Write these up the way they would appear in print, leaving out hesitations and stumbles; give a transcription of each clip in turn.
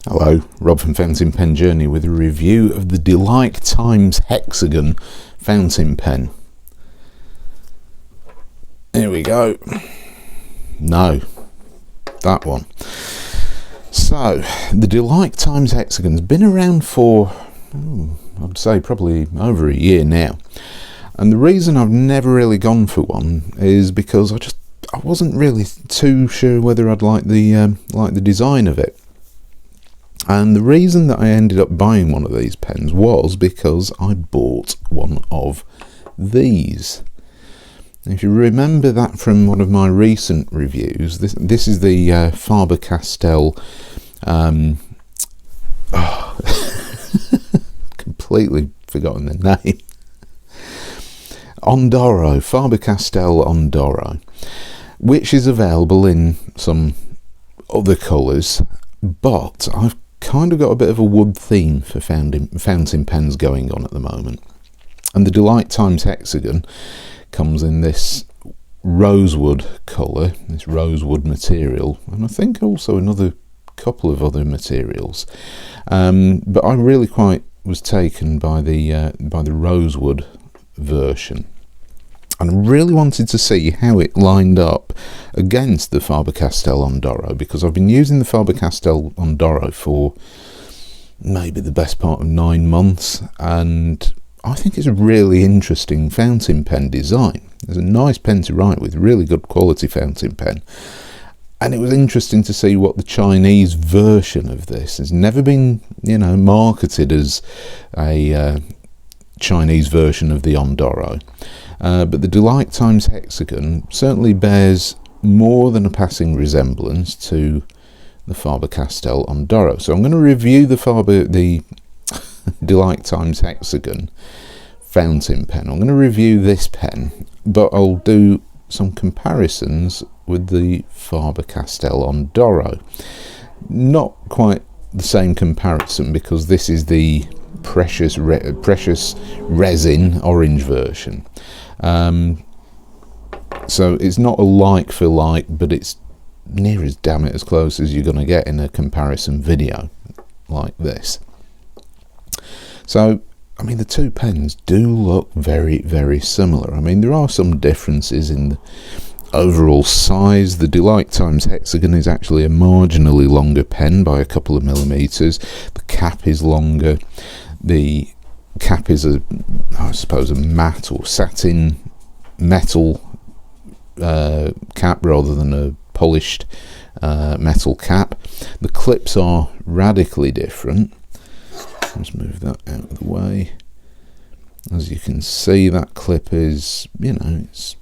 Hello, Rob from Fountain Pen Journey with a review of the Delike Times Hexagon fountain pen. Here we go. No, that one. So, the Delike Times Hexagon's been around for, I'd say probably over a year now. And the reason I've never really gone for one is because I wasn't really too sure whether I'd like the design of it. And the reason that I ended up buying one of these pens was because I bought one of these. If you remember that from one of my recent reviews, this is the Faber Castell, completely forgotten the name, Ondoro, Faber Castell Ondoro, which is available in some other colours, but I've kind of got a bit of a wood theme for fountain pens going on at the moment, and the Delike Times Hexagon comes in this rosewood colour, this rosewood material, and I think also another couple of other materials, but I really quite was taken by the rosewood version, and I really wanted to see how it lined up against the Faber Castell Ondoro, because I've been using the Faber Castell Ondoro for maybe the best part of 9 months, and I think it's a really interesting fountain pen design. It's a nice pen to write with, really good quality fountain pen, and it was interesting to see what the Chinese version of this has never been, marketed as a Chinese version of the Ondoro. But the Delike Times Hexagon certainly bears more than a passing resemblance to the Faber Castell Ondoro. So I'm going to review the Delike Times Hexagon fountain pen. I'm going to review this pen, but I'll do some comparisons with the Faber Castell Ondoro. Not quite the same comparison, because this is the precious resin orange version. So it's not a like for like, but it's near as damn it as close as you're going to get in a comparison video like this. So, I mean, the two pens do look very, very similar. I mean, there are some differences in the overall size. The Delike Times Hexagon is actually a marginally longer pen by a couple of millimeters. The cap is longer. The cap is I suppose a matte or satin metal cap rather than a polished metal cap. The clips are radically different. Let's move that out of the way. As you can see, that clip is, it's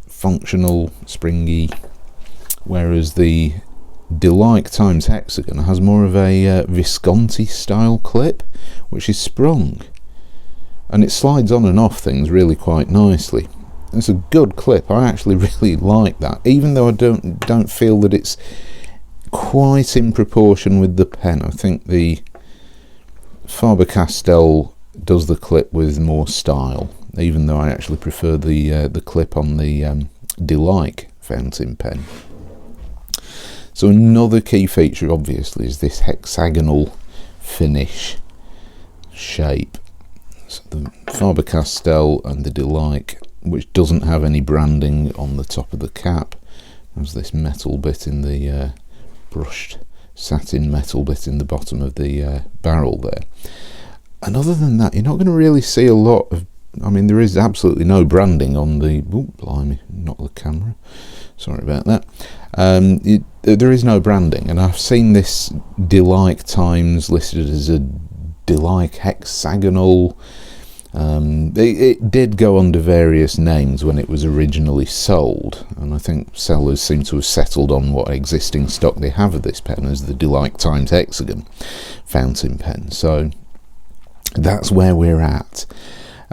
functional, springy, whereas the Delike Times Hexagon has more of a Visconti style clip, which is sprung, and it slides on and off things really quite nicely. It's a good clip. I actually really like that, even though I don't feel that it's quite in proportion with the pen. I think the Faber Castell does the clip with more style, even though I actually prefer the clip on the Delike fountain pen. So another key feature, obviously, is this hexagonal finish shape. So the Faber Castell and the Delike, which doesn't have any branding on the top of the cap, has this metal bit in the brushed satin metal bit in the bottom of the barrel there. And other than that, you're not going to really see a lot of, there is absolutely no branding on the, blimey, not the camera, sorry about that. There is no branding, and I've seen this Delike Times listed as a Delike hexagonal. It did go under various names when it was originally sold, and I think sellers seem to have settled on what existing stock they have of this pen as the Delike Times Hexagon fountain pen. So that's where we're at.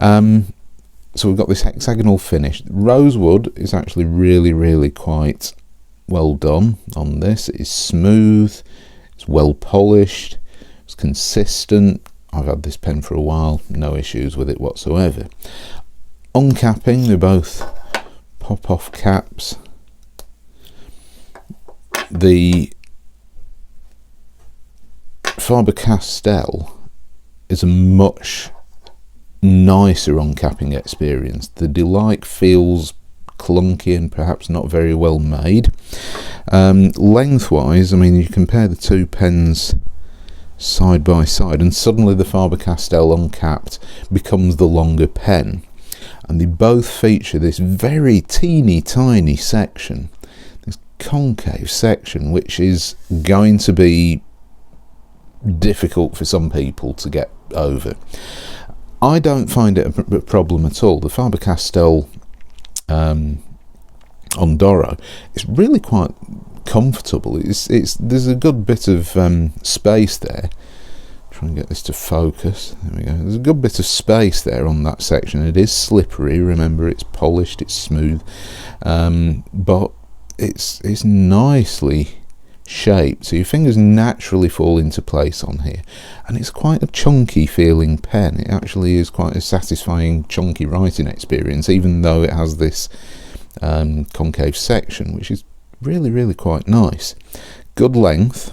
So we've got this hexagonal finish. Rosewood is actually really, really quite well done on this. It is smooth, it's well polished, it's consistent. I've had this pen for a while, no issues with it whatsoever. Uncapping, they're both pop-off caps. The Faber Castell is a much nicer uncapping experience. The Delike feels clunky and perhaps not very well made. Lengthwise, I mean, you compare the two pens side by side and suddenly the Faber Castell uncapped becomes the longer pen, and they both feature this very teeny tiny section, this concave section, which is going to be difficult for some people to get over. I don't find it a problem at all. The Faber Castell Ondoro is really quite comfortable. There's a good bit of space there. Try and get this to focus. There we go. There's a good bit of space there on that section. It is slippery. Remember, it's polished, it's smooth, but it's nicely shaped, so your fingers naturally fall into place on here, and it's quite a chunky feeling pen. It actually is quite a satisfying chunky writing experience, even though it has this concave section, which is really quite nice. Good length.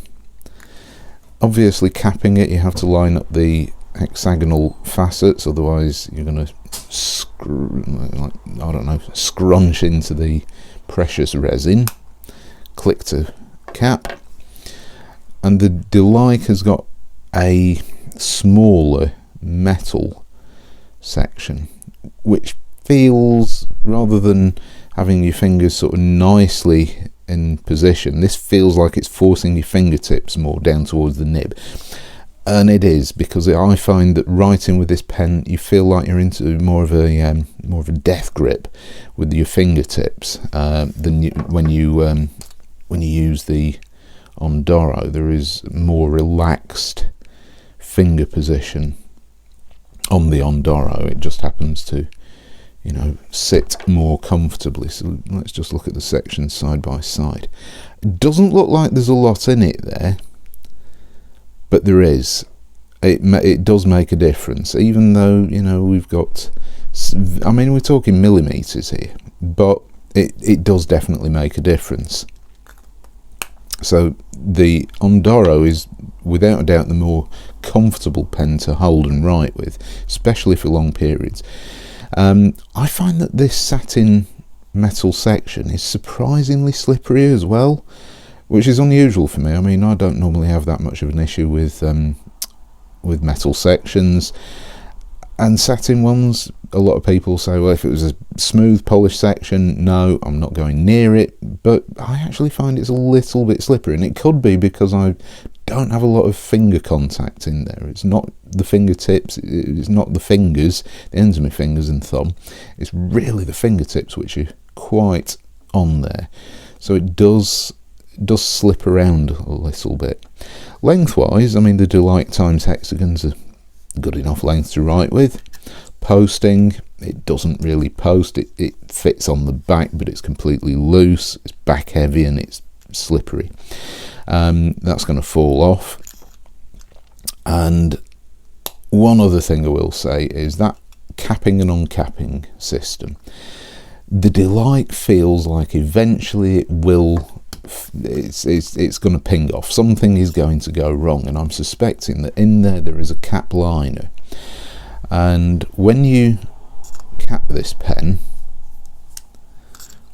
Obviously, capping it, you have to line up the hexagonal facets, otherwise you're going to scrunch into the precious resin. Click to cap, and the Delike has got a smaller metal section, which feels, rather than having your fingers sort of nicely in position, this feels like it's forcing your fingertips more down towards the nib. And it is, because I find that writing with this pen, you feel like you're into more of a death grip with your fingertips than when you use the Ondoro. There is more relaxed finger position on the Ondoro. It just happens to, sit more comfortably. So let's just look at the sections side by side. It doesn't look like there's a lot in it there, but there is. It does make a difference, even though we've got, I mean, we're talking millimeters here, but it does definitely make a difference. So the Ondoro is without a doubt the more comfortable pen to hold and write with, especially for long periods. I find that this satin metal section is surprisingly slippery as well, which is unusual for me. I mean, I don't normally have that much of an issue with metal sections, and satin ones, a lot of people say, well, if it was a smooth polished section, no, I'm not going near it. But I actually find it's a little bit slippery, and it could be because I don't have a lot of finger contact in there. It's not the fingertips, it's not the fingers, the ends of my fingers and thumb. It's really the fingertips which are quite on there. So it does slip around a little bit. Lengthwise, I mean, the Delike Times Hexagons are good enough length to write with. Posting, it doesn't really post. It fits on the back, but it's completely loose. It's back heavy and it's slippery. That's going to fall off. And one other thing I will say is that capping and uncapping system, the Delike feels like eventually it will, it's going to ping off. Something is going to go wrong, and I'm suspecting that in there is a cap liner. And when you cap this pen,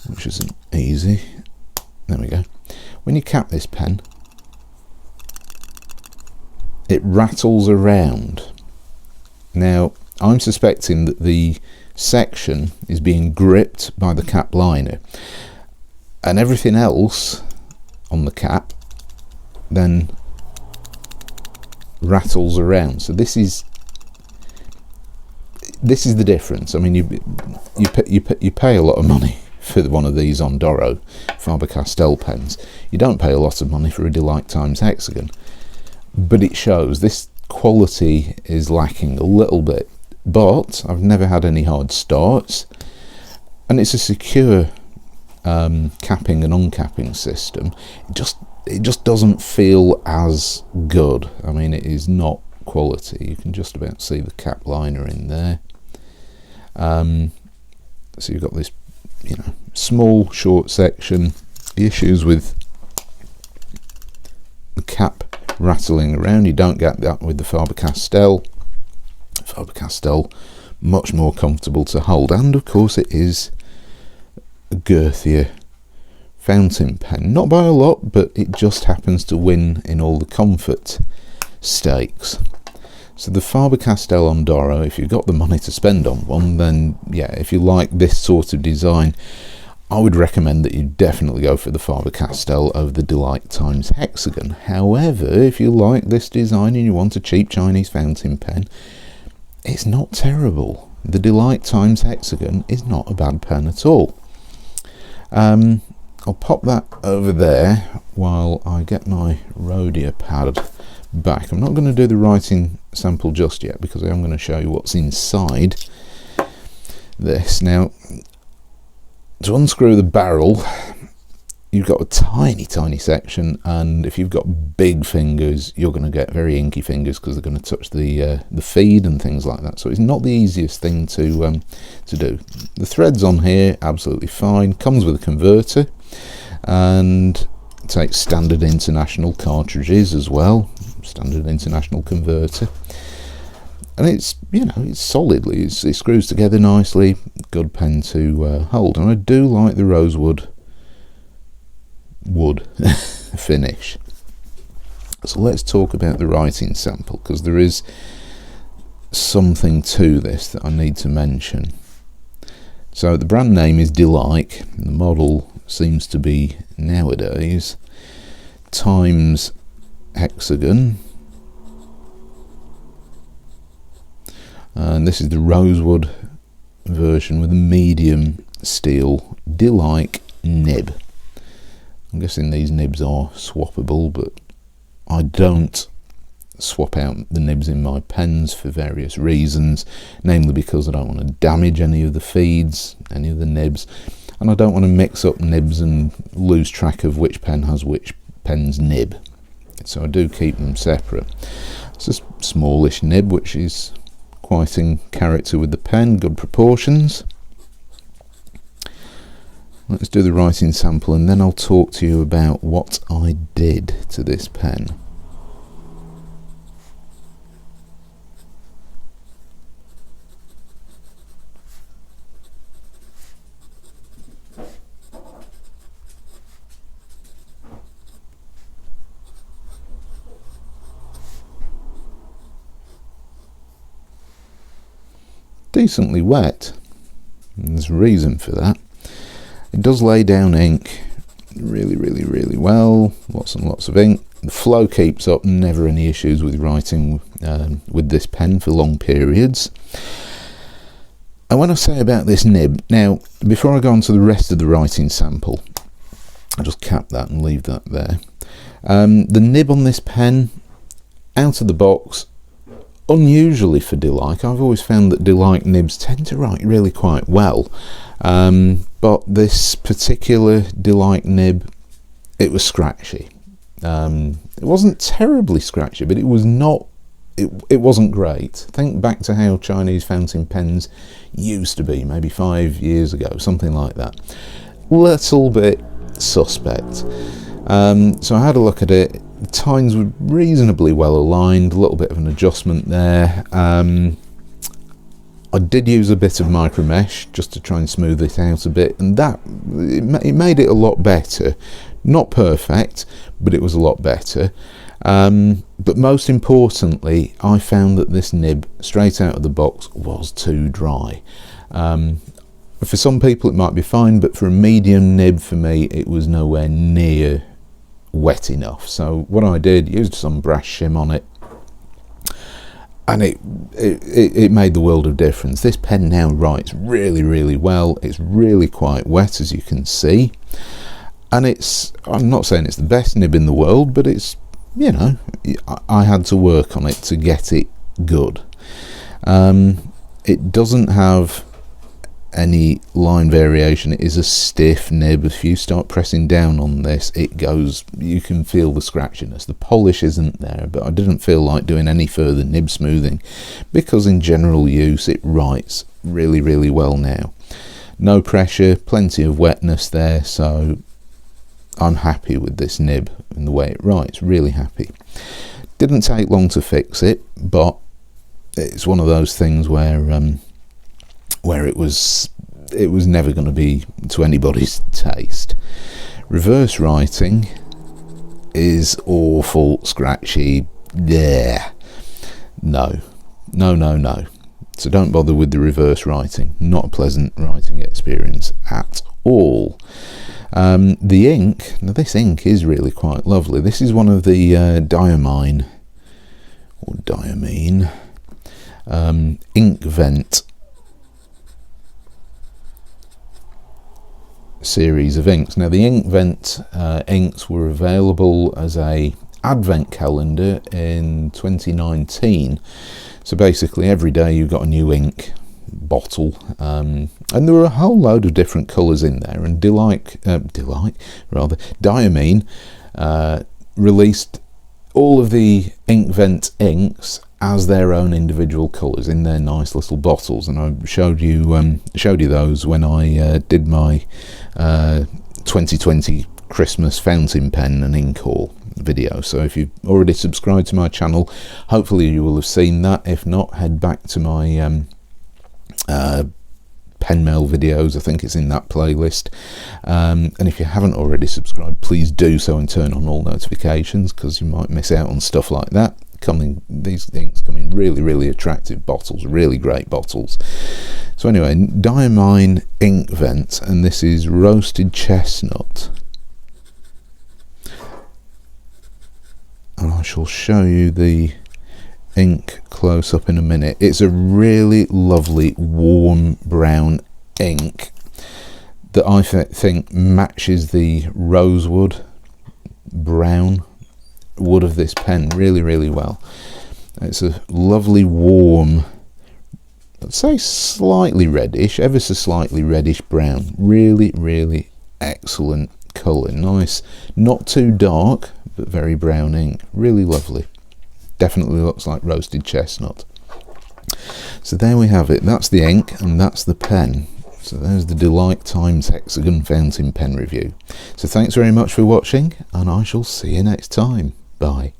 which isn't easy, there we go. When you cap this pen, it rattles around. Now, I'm suspecting that the section is being gripped by the cap liner, and everything else on the cap then rattles around. So this is the difference. I mean, you pay a lot of money for one of these Ondoro Faber Castell pens. You don't pay a lot of money for a Delike Times Hexagon, but it shows. This quality is lacking a little bit, but I've never had any hard starts, and it's a secure capping and uncapping system. It just doesn't feel as good. I mean, it is not quality. You can just about see the cap liner in there. So you've got this, small short section. The issues with the cap rattling around. You don't get that with the Faber Castell. Faber Castell, much more comfortable to hold, and of course it is a girthier fountain pen, not by a lot, but it just happens to win in all the comfort stakes. So the Faber Castell Ondoro, if you've got the money to spend on one, then yeah, if you like this sort of design, I would recommend that you definitely go for the Faber Castell over the Delike Times Hexagon. However, if you like this design and you want a cheap Chinese fountain pen, it's not terrible. The Delike Times Hexagon is not a bad pen at all. I'll pop that over there while I get my Rhodia pad back. I'm not going to do the writing sample just yet because I am going to show you what's inside this. Now, to unscrew the barrel, you've got a tiny section, and if you've got big fingers, you're going to get very inky fingers because they're going to touch the feed and things like that. So it's not the easiest thing to do. The threads on here, absolutely fine. Comes with a converter, and takes standard international cartridges as well. Standard international converter, and it's, you know, it's solidly, it screws together nicely. Good pen to hold, and I do like the rosewood wood finish. So let's talk about the writing sample, because there is something to this that I need to mention. So the brand name is Delike, and the model seems to be nowadays Times Hexagon, and this is the rosewood version with a medium steel Delike nib. I'm guessing these nibs are swappable, but I don't swap out the nibs in my pens for various reasons, namely because I don't want to damage any of the feeds, any of the nibs, and I don't want to mix up nibs and lose track of which pen has which pen's nib. So I do keep them separate. It's a smallish nib, which is quite in character with the pen, good proportions. Let's do the writing sample, and then I'll talk to you about what I did to this pen. Decently wet, and there's a reason for that. It does lay down ink really well, lots and lots of ink. The flow keeps up, never any issues with writing with this pen for long periods. And when I say about this nib, now before I go on to the rest of the writing sample, I'll just cap that and leave that there. The nib on this pen, out of the box, unusually for Delike, I've always found that Delike nibs tend to write really quite well, but this particular Delike nib, it was scratchy. It wasn't terribly scratchy, but it was not, it wasn't great. Think back to how Chinese fountain pens used to be, maybe 5 years ago, something like that. Little bit suspect. So I had a look at it. The tines were reasonably well aligned, a little bit of an adjustment there. I did use a bit of micro mesh just to try and smooth it out a bit, and that it made it a lot better. Not perfect, but it was a lot better. But most importantly, I found that this nib straight out of the box was too dry. For some people it might be fine, but for a medium nib, for me, it was nowhere near wet enough. So what I did, used some brass shim on it, and it made the world of difference. This pen now writes really well. It's really quite wet, as you can see, and I'm not saying it's the best nib in the world, but it's, you know, I had to work on it to get it good. It doesn't have any line variation. It is a stiff nib. If you start pressing down on this, it goes, you can feel the scratchiness. The polish isn't there, but I didn't feel like doing any further nib smoothing because in general use it writes really well now. No pressure, plenty of wetness there, so I'm happy with this nib and the way it writes, really happy. Didn't take long to fix it, but it's one of those things where it was never going to be to anybody's taste. Reverse writing is awful, scratchy. Yeah, no. So don't bother with the reverse writing. Not a pleasant writing experience at all. The ink, now this ink is really quite lovely. This is one of the diamine ink vent series of inks. Now the ink vent inks were available as a advent calendar in 2019. So basically every day you got a new ink bottle, and there were a whole load of different colours in there, and Diamine released all of the ink vent inks as their own individual colours in their nice little bottles, and I showed you those when I did my 2020 Christmas fountain pen and ink haul video. So if you've already subscribed to my channel, hopefully you will have seen that. If not, head back to my pen mail videos. I think it's in that playlist, and if you haven't already subscribed, please do so and turn on all notifications, because you might miss out on stuff like that. These things come in really attractive bottles, really great bottles. So anyway, Diamine ink vent, and this is roasted chestnut, and I shall show you the ink close up in a minute. It's a really lovely warm brown ink that I think matches the rosewood brown wood of this pen really well. It's a lovely warm, let's say slightly reddish, ever so slightly reddish brown. Really excellent colour. Nice, not too dark, but very brown ink. Really lovely. Definitely looks like roasted chestnut. So there we have it. That's the ink and that's the pen. So there's the Delike Times Hexagon fountain pen review. So thanks very much for watching, and I shall see you next time. Bye.